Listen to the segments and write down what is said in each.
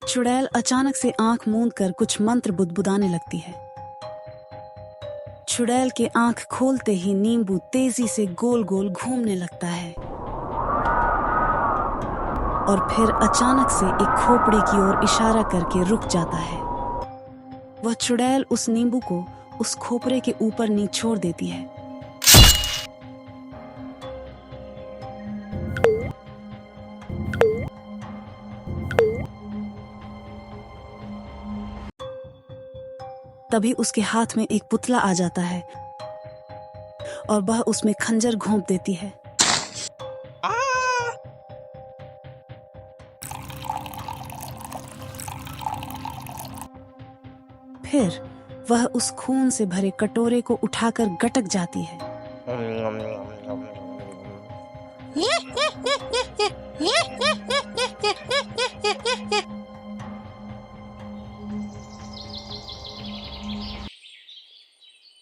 चुड़ैल अचानक से आंख मूंद कर कुछ मंत्र बुदबुदाने लगती है। चुड़ैल के आंख खोलते ही नींबू तेजी से गोल गोल घूमने लगता है और फिर अचानक से एक खोपड़ी की ओर इशारा करके रुक जाता है। वह चुड़ैल उस नींबू को उस खोपड़े के ऊपर निचोड़ देती है। तभी उसके हाथ में एक पुतला आ जाता है और वह उसमें खंजर घोंप देती है। फिर वह उस खून से भरे कटोरे को उठाकर गटक जाती है।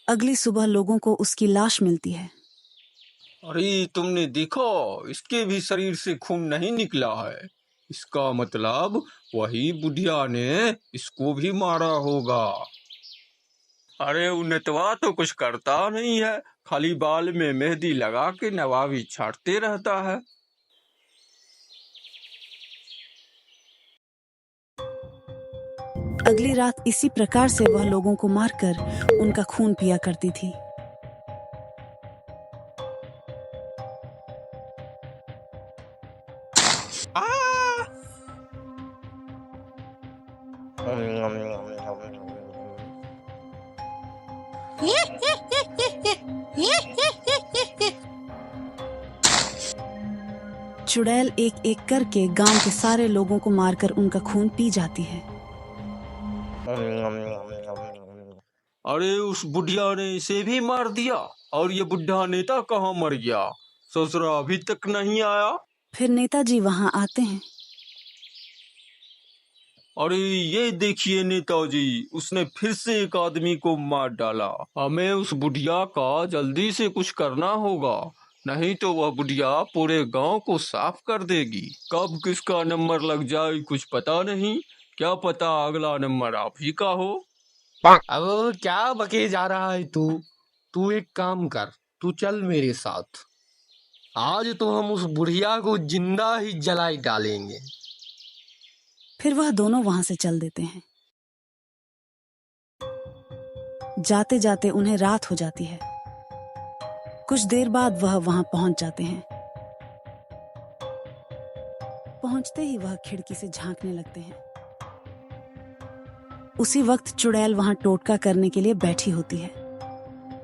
अगली सुबह लोगों को उसकी लाश मिलती है। अरे तुमने देखा, इसके भी शरीर से खून नहीं निकला है। इसका मतलब वही बुढ़िया ने इसको भी मारा होगा। अरे वो नेतवा तो कुछ करता नहीं है, खाली बाल में मेहंदी लगा के नवाबी छाटते रहता है। अगली रात इसी प्रकार से वह लोगों को मारकर उनका खून पिया करती थी। चुड़ैल एक एक करके गांव के सारे लोगों को मारकर उनका खून पी जाती है। अरे उस बुढ़िया ने इसे भी मार दिया, और ये बुढ़ा नेता कहाँ मर गया? ससुरा अभी तक नहीं आया। फिर नेताजी वहां आते हैं। अरे ये देखिए नेताजी, उसने फिर से एक आदमी को मार डाला। हमें उस बुढ़िया का जल्दी से कुछ करना होगा, नहीं तो वह बुढ़िया पूरे गांव को साफ कर देगी। कब किसका नंबर लग जाए कुछ पता नहीं, क्या पता अगला नंबर आप ही का हो। अब क्या बके जा रहा है तू एक काम कर, तू चल मेरे साथ। आज तो हम उस बुढ़िया को जिंदा ही जलाई डालेंगे। फिर वह दोनों वहां से चल देते हैं। जाते जाते उन्हें रात हो जाती है। कुछ देर बाद वह वहां पहुंच जाते हैं। पहुंचते ही वह खिड़की से झांकने लगते हैं। उसी वक्त चुड़ैल वहां टोटका करने के लिए बैठी होती है।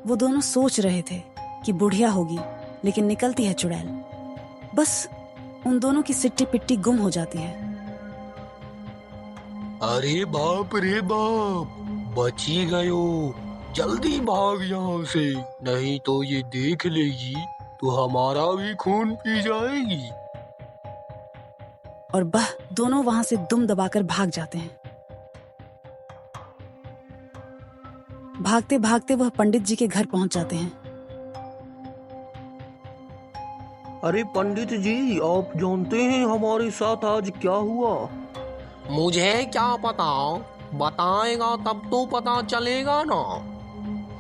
वो दोनों सोच रहे थे कि बुढ़िया होगी, लेकिन निकलती है चुड़ैल। बस उन दोनों की सिट्टी पिट्टी गुम हो जाती है। अरे बाप रे बाप, बची गयो, जल्दी भाग यहाँ से, नहीं तो ये देख लेगी तो हमारा भी खून पी जाएगी। और वह दोनों वहां से दुम दबाकर भाग जाते हैं। भागते भागते वह पंडित जी के घर पहुंच जाते हैं। अरे पंडित जी, आप जानते हैं हमारे साथ आज क्या हुआ? मुझे क्या पता, बताएगा तब तो पता चलेगा ना।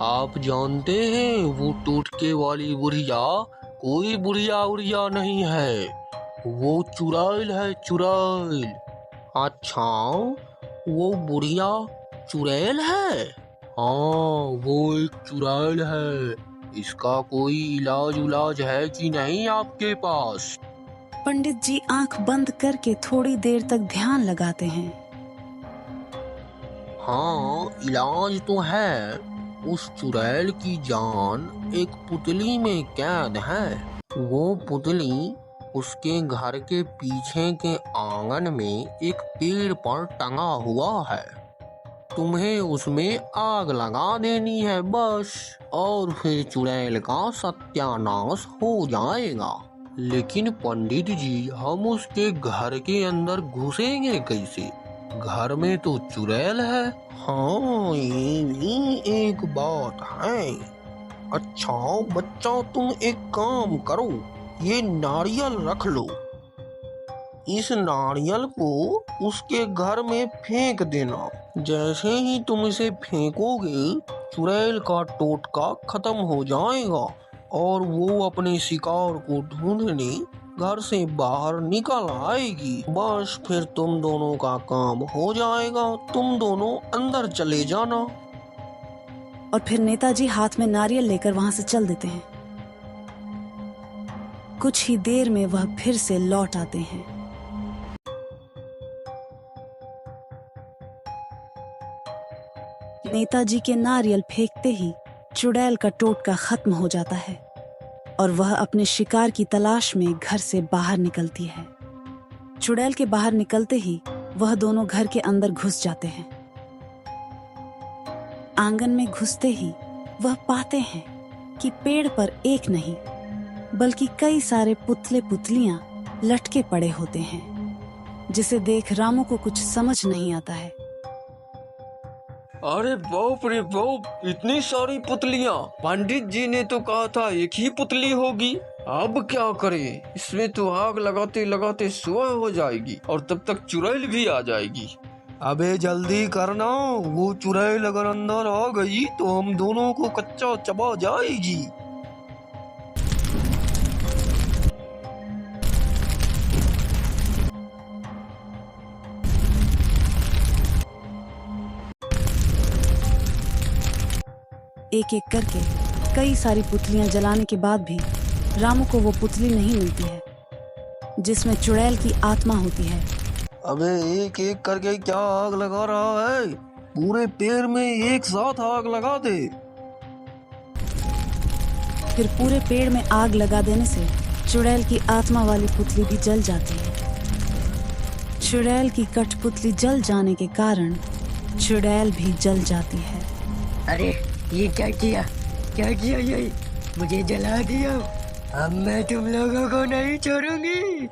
आप जानते हैं वो टोटके वाली बुढ़िया कोई बुढ़िया उड़िया नहीं है, वो चुड़ैल है, चुड़ैल। अच्छा, वो बुढ़िया चुड़ैल है? हाँ, वो एक चुड़ैल है। इसका कोई इलाज है कि नहीं आपके पास? पंडित जी आंख बंद करके थोड़ी देर तक ध्यान लगाते हैं। हाँ, इलाज तो है। उस चुड़ैल की जान एक पुतली में कैद है। वो पुतली उसके घर के पीछे के आंगन में एक पेड़ पर टंगा हुआ है। तुम्हें उसमें आग लगा देनी है बस, और फिर चुड़ैल का सत्यानाश हो जाएगा। लेकिन पंडित जी, हम उसके घर के अंदर घुसेंगे कैसे? घर में तो चुड़ैल है। हाँ, ये भी एक बात है। अच्छा बच्चा, तुम एक काम करो, ये नारियल रख लो। इस नारियल को उसके घर में फेंक देना। जैसे ही तुम इसे फेंकोगे चुड़ैल का टोटका खत्म हो जाएगा और वो अपने शिकार को ढूंढने घर से बाहर निकल आएगी। बस फिर तुम दोनों का काम हो जाएगा। तुम दोनों अंदर चले जाना। और फिर नेताजी हाथ में नारियल लेकर वहां से चल देते हैं। कुछ ही देर में वह फिर से लौट आते हैं। नेताजी के नारियल फेंकते ही चुड़ैल का टोटका खत्म हो जाता है और वह अपने शिकार की तलाश में घर से बाहर निकलती है। चुड़ैल के बाहर निकलते ही वह दोनों घर के अंदर घुस जाते हैं। आंगन में घुसते ही वह पाते हैं कि पेड़ पर एक नहीं बल्कि कई सारे पुतले पुतलियां लटके पड़े होते हैं, जिसे देख रामू को कुछ समझ नहीं आता है। अरे बाप रे बाप, इतनी सारी पुतलियां! पंडित जी ने तो कहा था एक ही पुतली होगी। अब क्या करें? इसमें तो आग लगाते लगाते सुबह हो जाएगी और तब तक चुड़ैल भी आ जाएगी। अबे जल्दी करना, वो चुड़ैल अगर अंदर आ गई तो हम दोनों को कच्चा चबा जाएगी। एक एक करके कई सारी पुतलियां जलाने के बाद भी रामू को वो पुतली नहीं मिलती है जिसमें चुड़ैल की आत्मा होती है। अबे एक एक करके क्या आग लगा रहा है? पूरे पेड़ में एक साथ आग लगा दे। फिर पूरे पेड़ में आग लगा देने से चुड़ैल की आत्मा वाली पुतली भी जल जाती है। चुड़ैल की कठपुतली जल जाने के कारण चुड़ैल भी जल जाती है। अरे ये क्या किया ये? मुझे जला दिया। अब मैं तुम लोगों को नहीं छोड़ूंगी।